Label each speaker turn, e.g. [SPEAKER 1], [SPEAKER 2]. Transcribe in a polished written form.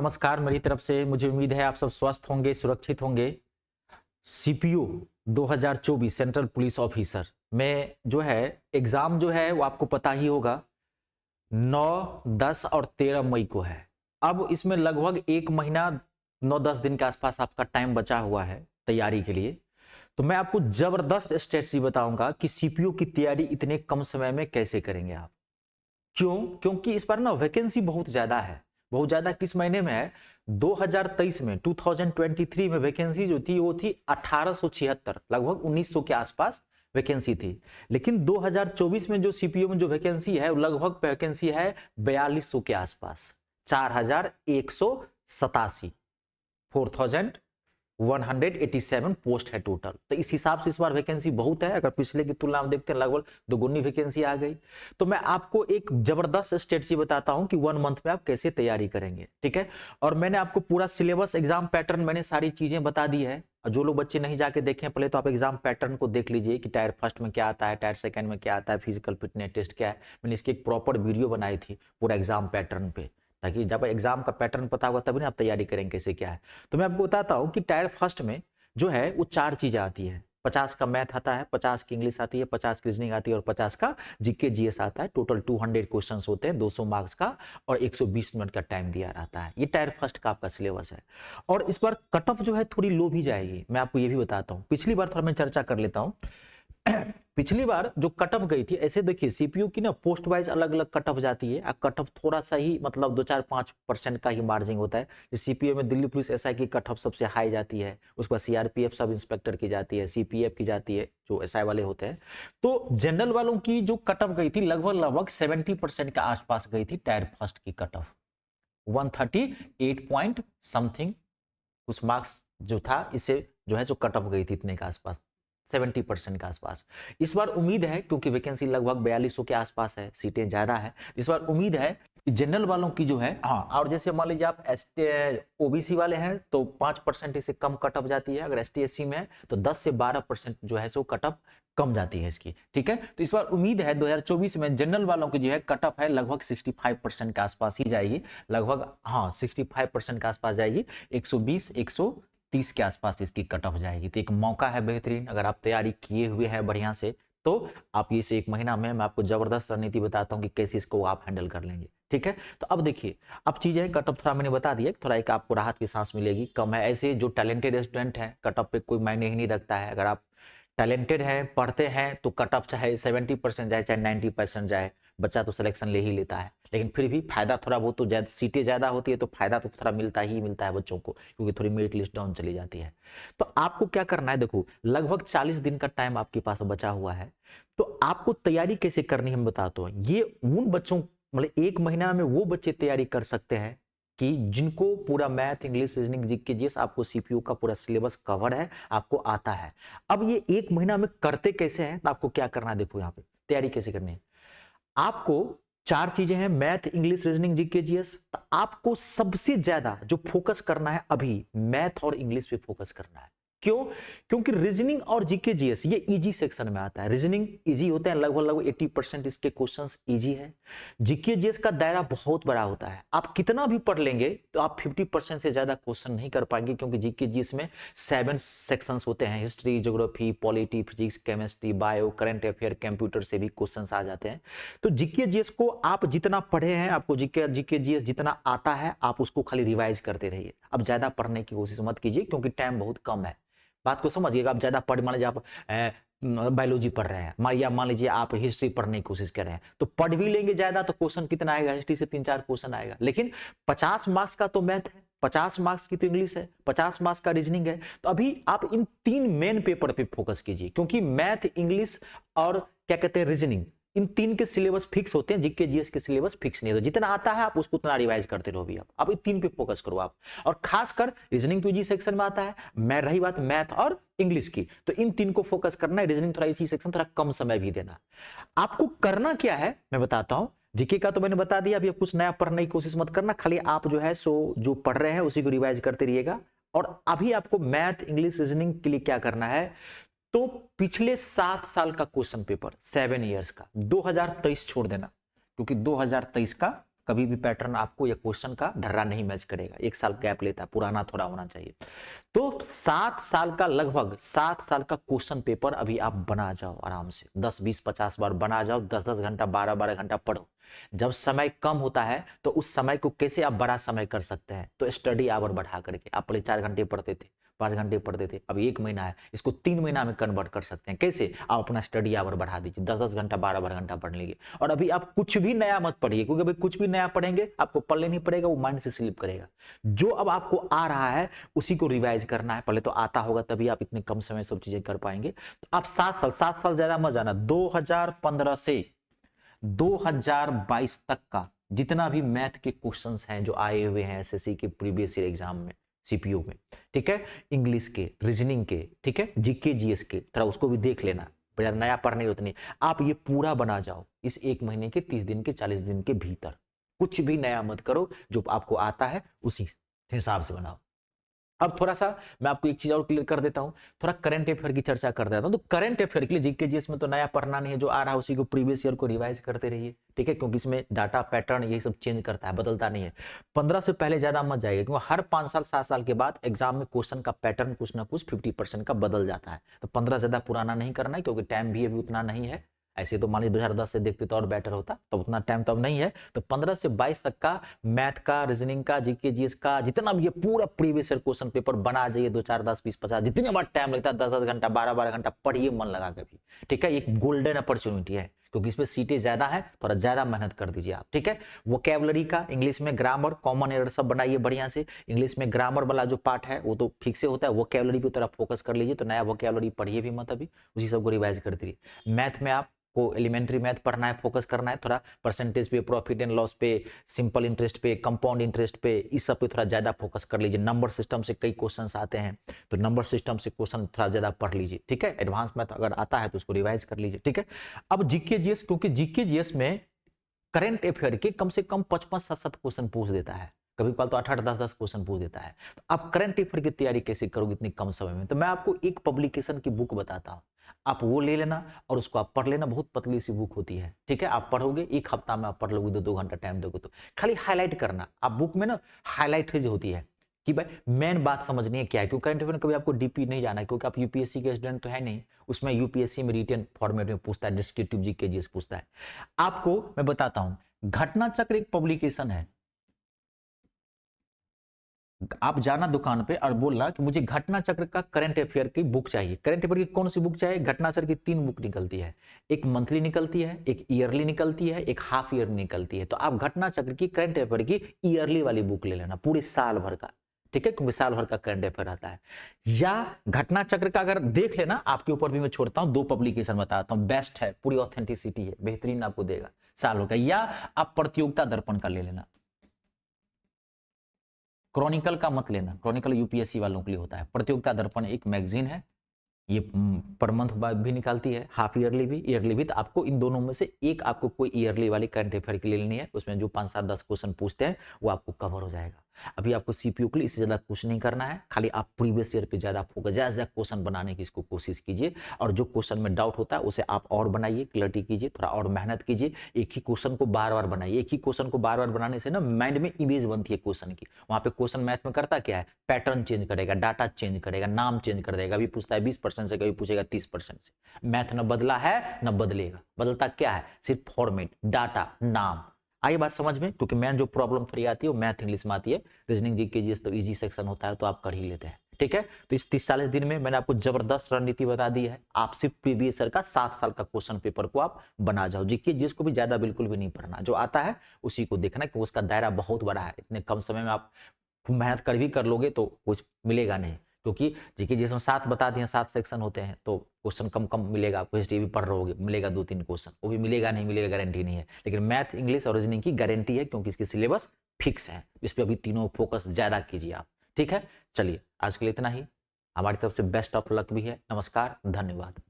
[SPEAKER 1] नमस्कार मेरी तरफ से। मुझे उम्मीद है आप सब स्वस्थ होंगे, सुरक्षित होंगे। सीपीओ 2024 सेंट्रल पुलिस ऑफिसर में जो है एग्जाम जो है वो आपको पता ही होगा 9, 10 और 13 मई को है। अब इसमें लगभग 1 महीना 9-10 दिन के आसपास आपका टाइम बचा हुआ है तैयारी के लिए। तो मैं आपको जबरदस्त स्ट्रेटजी बताऊंगा कि सीपीओ की तैयारी इतने कम समय में कैसे करेंगे आप। क्यों? क्योंकि इस बार ना वैकेंसी बहुत ज्यादा है। बहुत ज्यादा किस महीने में है? 2023 में 2023 में वैकेंसी जो थी वो थी 1876, लगभग 1900 के आसपास वैकेंसी थी। लेकिन 2024 में जो सीपीओ में जो वैकेंसी है वो लगभग वैकेंसी है 4200 के आसपास, 4187, 4187 पोस्ट है टोटल। तो इस हिसाब से इस बार वैकेंसी बहुत है। अगर पिछले की तुलना में देखते हैं लगभग दोगुनी वैकेंसी आ गई। तो मैं आपको एक जबरदस्त स्ट्रेटजी बताता हूं कि 1 मंथ में आप कैसे तैयारी करेंगे, ठीक है। और मैंने आपको पूरा सिलेबस, एग्जाम पैटर्न, मैंने सारी चीजें बता दी है। जो लोग बच्चे नहीं जाके देखें पहले तो आप एग्जाम पैटर्न को देख लीजिए कि टायर फर्स्ट में क्या आता है, टायर सेकंड में क्या आता है, फिजिकल फिटनेस टेस्ट क्या है। मैंने इसकी एक प्रॉपर वीडियो बनाई थी पूरा एग्जाम पैटर्न पे, ताकि जब एग्जाम का पैटर्न पता होगा तभी ना आप तैयारी करेंगे कैसे क्या है। तो मैं आपको बताता हूँ कि टायर फर्स्ट में जो है वो 4 चीजें आती है। 50 का मैथ आता है, 50 की इंग्लिश आती है, 50 की रीजनिंग आती है और 50 का जीके जीएस आता है। टोटल 200 क्वेश्चंस होते हैं, 200 मार्क्स का, और 120 मिनट का टाइम दिया रहता है। ये टायर फर्स्ट का आपका सिलेबस है। और इस बार कट ऑफ जो है थोड़ी लो भी जाएगी, मैं आपको ये भी बताता हूँ। पिछली बार थोड़ा मैं चर्चा कर लेता हूँ। पिछली बार जो कट ऑफ गई थी, ऐसे देखिए सीपीयू की ना पोस्ट वाइज अलग अलग कट ऑफ जाती है। कट ऑफ थोड़ा सा ही मतलब 2-4-5% का ही मार्जिन होता है। सीपीयू में दिल्ली पुलिस एसआई की कट ऑफ सबसे हाई जाती है, उसके बाद सीआरपीएफ सब इंस्पेक्टर की जाती है, सीपीएफ की जाती है जो एसआई वाले होते हैं। तो जनरल वालों की जो कट ऑफ गई थी लगभग लगभग 70% के आसपास गई थी टायर फर्स्ट की कट ऑफ। 138 पॉइंट समथिंग कुछ मार्क्स जो था, इससे जो है जो कट ऑफ गई थी इतने के आसपास, 70% के आसपास। इस बार उम्मीद है, क्योंकि वैकेंसी लगभग 4200 के आसपास है, सीटें ज्यादा है, इस बार उम्मीद है कि जनरल वालों की जो है, हाँ, और जैसे मान लीजिए आप ओबीसी वाले हैं तो 5% से कम कट ऑफ जाती है। अगर एसटी एससी में है तो 10 से 12% जो है सो कट ऑफ कम जाती है इसकी, ठीक है। तो इस बार उम्मीद है 2024 में जनरल वालों की जो है कट ऑफ है लगभग 65% के आसपास ही जाएगी, लगभग, हाँ, 65% के आसपास जाएगी। 120 130 के आसपास इसकी कट ऑफ जाएगी। तो एक मौका है बेहतरीन, अगर आप तैयारी किए हुए हैं बढ़िया से, तो आप इसे 1 महीना में मैं आपको जबरदस्त रणनीति बताता हूं कि कैसे इसको आप हैंडल कर लेंगे, ठीक है। तो अब देखिए, अब चीजें कट ऑफ थोड़ा मैंने बता दिया, थोड़ा एक आपको राहत की सांस मिलेगी, कम है। ऐसे जो टैलेंटेड स्टूडेंट है कट ऑफ पे कोई मायने ही नहीं रखता है। अगर आप टैलेंटेड हैं, पढ़ते हैं, तो कट ऑफ चाहे 70% जाए चाहे 90% जाए, बच्चा तो सिलेक्शन ले ही लेता है। लेकिन फिर भी फायदा थोड़ा बहुत तो, ज्यादा सीटें ज्यादा होती है तो फायदा तो थोड़ा मिलता ही मिलता है बच्चों को, क्योंकि थोड़ी मेरिट लिस्ट डाउन चली जाती है। तो आपको क्या करना है, देखो लगभग 40 दिन का टाइम आपके पास बचा हुआ है। तो आपको तैयारी कैसे करनी है मैं बताता हूँ। ये उन बच्चों, मतलब 1 महीना में वो बच्चे तैयारी कर सकते हैं कि जिनको पूरा math, English, reasoning, GK, GS, आपको सीपीयू का पूरा सिलेबस कवर है, आपको आता है। अब ये 1 महीना में करते कैसे हैं, तो आपको क्या करना है, देखो यहाँ पे तैयारी कैसे करनी है। आपको 4 चीजें हैं, math, English, reasoning, GK, GS. तो आपको सबसे ज्यादा जो फोकस करना है अभी, मैथ और इंग्लिश पे फोकस करना है। क्यों? क्योंकि रीजनिंग और जीके जीएस ये इजी सेक्शन में आता है। रीजनिंग इजी होते हैं, लगभग लगभग 80% इसके क्वेश्चंस इजी है। जीके जीएस का दायरा बहुत बड़ा होता है, आप कितना भी पढ़ लेंगे तो आप 50% से ज्यादा क्वेश्चन नहीं कर पाएंगे, क्योंकि जीके जीएस में 7 सेक्शंस होते हैं, history, geography, polity, physics, chemistry, bio, current affair, computer से भी क्वेश्चंस आ जाते हैं। तो जीके जीएस को आप जितना पढ़े हैं, आपको जीके जीएस जितना आता है, आप उसको खाली रिवाइज करते रहिए। अब ज्यादा पढ़ने की कोशिश मत कीजिए, क्योंकि टाइम बहुत कम है। बात को समझिएगा। आप ज्यादा पढ़, मान लीजिए आप बायोलॉजी पढ़ रहे हैं, या मान लीजिए आप हिस्ट्री पढ़ने की कोशिश कर रहे हैं, तो पढ़ भी लेंगे ज्यादा तो क्वेश्चन कितना आएगा, हिस्ट्री से 3-4 क्वेश्चन आएगा। लेकिन 50 मार्क्स का तो मैथ है, 50 मार्क्स की तो इंग्लिश है, 50 मार्क्स का रीजनिंग है। तो अभी आप इन 3 मेन पेपर पे फोकस कीजिए, क्योंकि मैथ, इंग्लिश और क्या कहते हैं रीजनिंग, इन 3 के सिलेबस फिक्स होते हैं, जीके जीएस के सिलेबस फिक्स नहीं होते। जितना आता है आप उसको उतना रिवाइज करते रहो भी। अब इन 3 पे फोकस करो आप। और खासकर रीजनिंग तो इजी सेक्शन में आता है, मैं रही बात मैथ और इंग्लिश की, तो इन 3 को फोकस करना है। रीजनिंग थोड़ा इसी सेक्शन, थोड़ा कम समय भी देना। आपको करना क्या है मैं बताता हूं। जीके का तो मैंने बता दिया, अभी कुछ नया पढ़ने की कोशिश मत करना, खाली आप जो है सो जो पढ़ रहे हैं उसी को रिवाइज करते रहिएगा। और अभी आपको मैथ, इंग्लिश, रीजनिंग के लिए क्या करना है, तो पिछले 7 साल का क्वेश्चन पेपर, 7 इयर्स का, 2023 छोड़ देना, क्योंकि 2023 का कभी भी पैटर्न आपको या क्वेश्चन का ढर्रा नहीं मैच करेगा, 1 साल गैप लेता है, पुराना थोड़ा होना चाहिए। तो 7 साल का, लगभग 7 साल का क्वेश्चन पेपर अभी आप बना जाओ आराम से, 10 20 50 बार बना जाओ, 10 10 घंटा 12 12 घंटा पढ़ो। जब समय कम होता है तो उस समय को कैसे आप बड़ा समय कर सकते हैं, तो स्टडी आवर बढ़ा करके। आप पहले 4 घंटे पढ़ते थे, 5 घंटे पढ़ते थे, अब 1 महीना है, इसको 3 महीना में कन्वर्ट कर सकते हैं। कैसे? आप अपना स्टडी आवर बढ़ा दीजिए, 10 10 घंटा 12 12 घंटा पढ़ लीजिए। और अभी आप कुछ भी नया मत पढ़िए, क्योंकि अभी कुछ भी नया पढ़ेंगे आपको पढ़ने नहीं पड़ेगा, वो माइंड से स्लिप करेगा। जो अब आपको आ रहा है उसी को रिवाइज करना है। पहले तो आता होगा तभी आप इतने कम समय सब चीजें कर पाएंगे। तो आप 7 साल ज्यादा मत जाना, 2015 से 2022 तक का जितना भी मैथ के क्वेश्चंस हैं जो आए हुए हैं एसएससी के प्रीवियस ईयर एग्जाम में, सीपीयू में, ठीक है, इंग्लिश के, रीजनिंग के, ठीक है, जीके जीएस के, थोड़ा उसको भी देख लेना, नया पढ़ने उतनी आप ये पूरा बना जाओ इस 1 महीने के 30 दिन के 40 दिन के भीतर। कुछ भी नया मत करो, जो आपको आता है उसी हिसाब से बनाओ। अब थोड़ा सा मैं आपको एक चीज और क्लियर कर देता हूं, थोड़ा करंट अफेयर की चर्चा कर देता हूं। तो करंट अफेयर के लिए जीके जीएस में तो नया पढ़ना नहीं है, जो आ रहा है उसी को प्रीवियस ईयर को रिवाइज करते रहिए, ठीक है, क्योंकि इसमें डाटा पैटर्न यही सब चेंज करता है, बदलता नहीं है। 15 से पहले ज्यादा मत जाइए, क्योंकि हर 5 साल 7 साल के बाद एग्जाम में क्वेश्चन का पैटर्न कुछ ना कुछ 50% का बदल जाता है। तो 15 ज्यादा पुराना नहीं करना है, क्योंकि टाइम भी अभी उतना नहीं है। ऐसे तो मान लीजिए 2010 से देखते तो और बेटर होता, तो उतना टाइम तो अब नहीं है। तो 15 से 22 तक का मैथ का, रीजनिंग का, जीके जीएस का जितना भी ये पूरा प्रीवियस ईयर क्वेश्चन पेपर बना जाइए, 2 4 10 20 50 जितने बार टाइम लगता है, 10 10 घंटा 12 12 घंटा पढ़िए मन लगा के भी, ठीक है। एक गोल्डन अपॉर्चुनिटी है, क्योंकि इसमें सीटें ज्यादा है, थोड़ा ज्यादा मेहनत कर दीजिए आप, ठीक है। वोकैबुलरी का, इंग्लिश में ग्रामर, कॉमन एरर सब बनाइए बढ़िया से। इंग्लिश में ग्रामर वाला जो पार्ट है वो तो ठीक से होता है, वोकैबुलरी की तरफ फोकस कर लीजिए। तो नया वोकैबुलरी पढ़िए भी मत अभी, उसी सब को रिवाइज कर दीजिए। मैथ में आप को एलिमेंट्री मैथ पढ़ना है, फोकस करना है, थोड़ा परसेंटेज पे, प्रॉफिट एंड लॉस पे, सिंपल इंटरेस्ट पे, कंपाउंड इंटरेस्ट पे, इस सब पे थोड़ा ज्यादा फोकस कर लीजिए। नंबर सिस्टम से कई क्वेश्चंस आते हैं, तो नंबर सिस्टम से क्वेश्चन थोड़ा ज्यादा पढ़ लीजिए, ठीक है। एडवांस मैथ अगर आता है तो उसको रिवाइज कर लीजिए, ठीक है। अब जीके जीएस, क्योंकि जीके जीएस में करंट अफेयर के कम से कम 55 7 क्वेश्चन पूछ देता है, कभी कभार तो 8 8 10 10 क्वेश्चन पूछ देता है। तो आप करंट अफेयर की तैयारी कैसे करोगे इतनी कम समय में? तो मैं आपको एक पब्लिकेशन की बुक बताता हूँ, आप वो ले लेना और उसको आप पढ़ लेना। बहुत पतली सी बुक होती है, ठीक है। आप पढ़ोगे 1 हफ्ता में, आप पढ़ लोगे, 2 2 घंटा टाइम दोगे तो। खाली हाईलाइट करना, आप बुक में ना हाईलाइट जो होती है कि भाई मेन बात समझनी है क्या है। क्योंकि करंट अफेयर में कभी आपको डीपी नहीं जाना है, क्योंकि आप यूपीएससी के स्टूडेंट तो है नहीं। उसमें यूपीएससी में रिटन फॉर्मेट में पूछता है, डिस्क्रिप्टिव जीके जीएस पूछता है। आपको मैं बताता हूं, घटना चक्र एक पब्लिकेशन है। आप जाना दुकान पे और बोलना कि मुझे घटना चक्र का करंट अफेयर की बुक चाहिए। करंट अफेयर की कौन सी बुक चाहिए? घटना चक्र की 3 बुक निकलती है, एक मंथली निकलती है, एक ईयरली निकलती है, एक हाफ ईयर निकलती है। तो आप घटना चक्र की, करंट अफेयर की ईयरली वाली बुक ले लेना, पूरे साल भर का, ठीक है, क्योंकि साल भर का करंट अफेयर आता है। या घटना चक्र का अगर देख लेना, आपके ऊपर भी मैं छोड़ता हूं, 2 पब्लिकेशन बताता हूं, बेस्ट है, पूरी ऑथेंटिसिटी है, बेहतरीन आपको देगा साल भर का। या आप प्रतियोगिता दर्पण का ले लेना। क्रॉनिकल का मत लेना, क्रॉनिकल यूपीएससी वालों के लिए होता है। प्रतियोगिता दर्पण एक मैगजीन है, ये पर मंथ भी निकालती है, हाफ ईयरली भी, ईयरली भी। तो आपको इन दोनों में से एक आपको कोई ईयरली वाली करंट अफेयर की ले लेनी है, उसमें जो 5 7 10 क्वेश्चन पूछते हैं वो आपको कवर हो जाएगा। अभी आपको सीपीयू के लिए इससे ज्यादा कुछ नहीं करना है, खाली आप प्रीवियस ईयर पे ज्यादा फोकस, ज्यादा ज्यादा क्वेश्चन बनाने की इसको कोशिश कीजिए। और जो क्वेश्चन में डाउट होता है उसे आप और बनाइए, क्लैरिटी कीजिए, थोड़ा और मेहनत कीजिए। एक ही क्वेश्चन को बार बार बनाइए। एक ही क्वेश्चन को बार बार बनाने से ना माइंड में इमेज बनती है क्वेश्चन की। वहां पे क्वेश्चन मैथ में करता क्या है, पैटर्न चेंज करेगा, डाटा चेंज करेगा, नाम चेंज कर देगा। अभी पूछता है 20% से, कभी पूछेगा 30% से। मैथ न बदला है न बदलेगा, बदलता क्या है, सिर्फ फॉर्मेट, डाटा, नाम। आई बात समझ में? क्योंकि मैन जो प्रॉब्लम थोड़ी आती है वो मैथ इंग्लिश में आती है, रीजनिंग जीके जीएस तो इजी सेक्शन होता है, तो आप कर ही लेते हैं, ठीक है। तो इस 30 40 दिन में मैंने आपको जबरदस्त रणनीति बता दी है। आप सिर्फ प्रीवियस ईयर का 7 साल का क्वेश्चन पेपर को आप बना जाओ। जीके जीएस को भी ज्यादा बिल्कुल भी नहीं पढ़ना, जो आता है उसी को देखना, क्योंकि उसका दायरा बहुत बड़ा है। इतने कम समय में आप मेहनत कर भी कर लोगे तो कुछ मिलेगा नहीं, क्योंकि जीके जीएस में 7 बता दिए, 7 सेक्शन होते हैं, तो क्वेश्चन कम कम मिलेगा आपको। हिस्ट्री भी पढ़ रहोगे, मिलेगा 2 3 क्वेश्चन, वो भी मिलेगा नहीं मिलेगा गारंटी नहीं है। लेकिन मैथ इंग्लिश और रीजनिंग की गारंटी है, क्योंकि इसकी सिलेबस फिक्स है। इस पर अभी तीनों फोकस ज्यादा कीजिए आप, ठीक है। चलिए आज के लिए इतना ही, हमारी तरफ से बेस्ट ऑफ लक भी है। नमस्कार, धन्यवाद।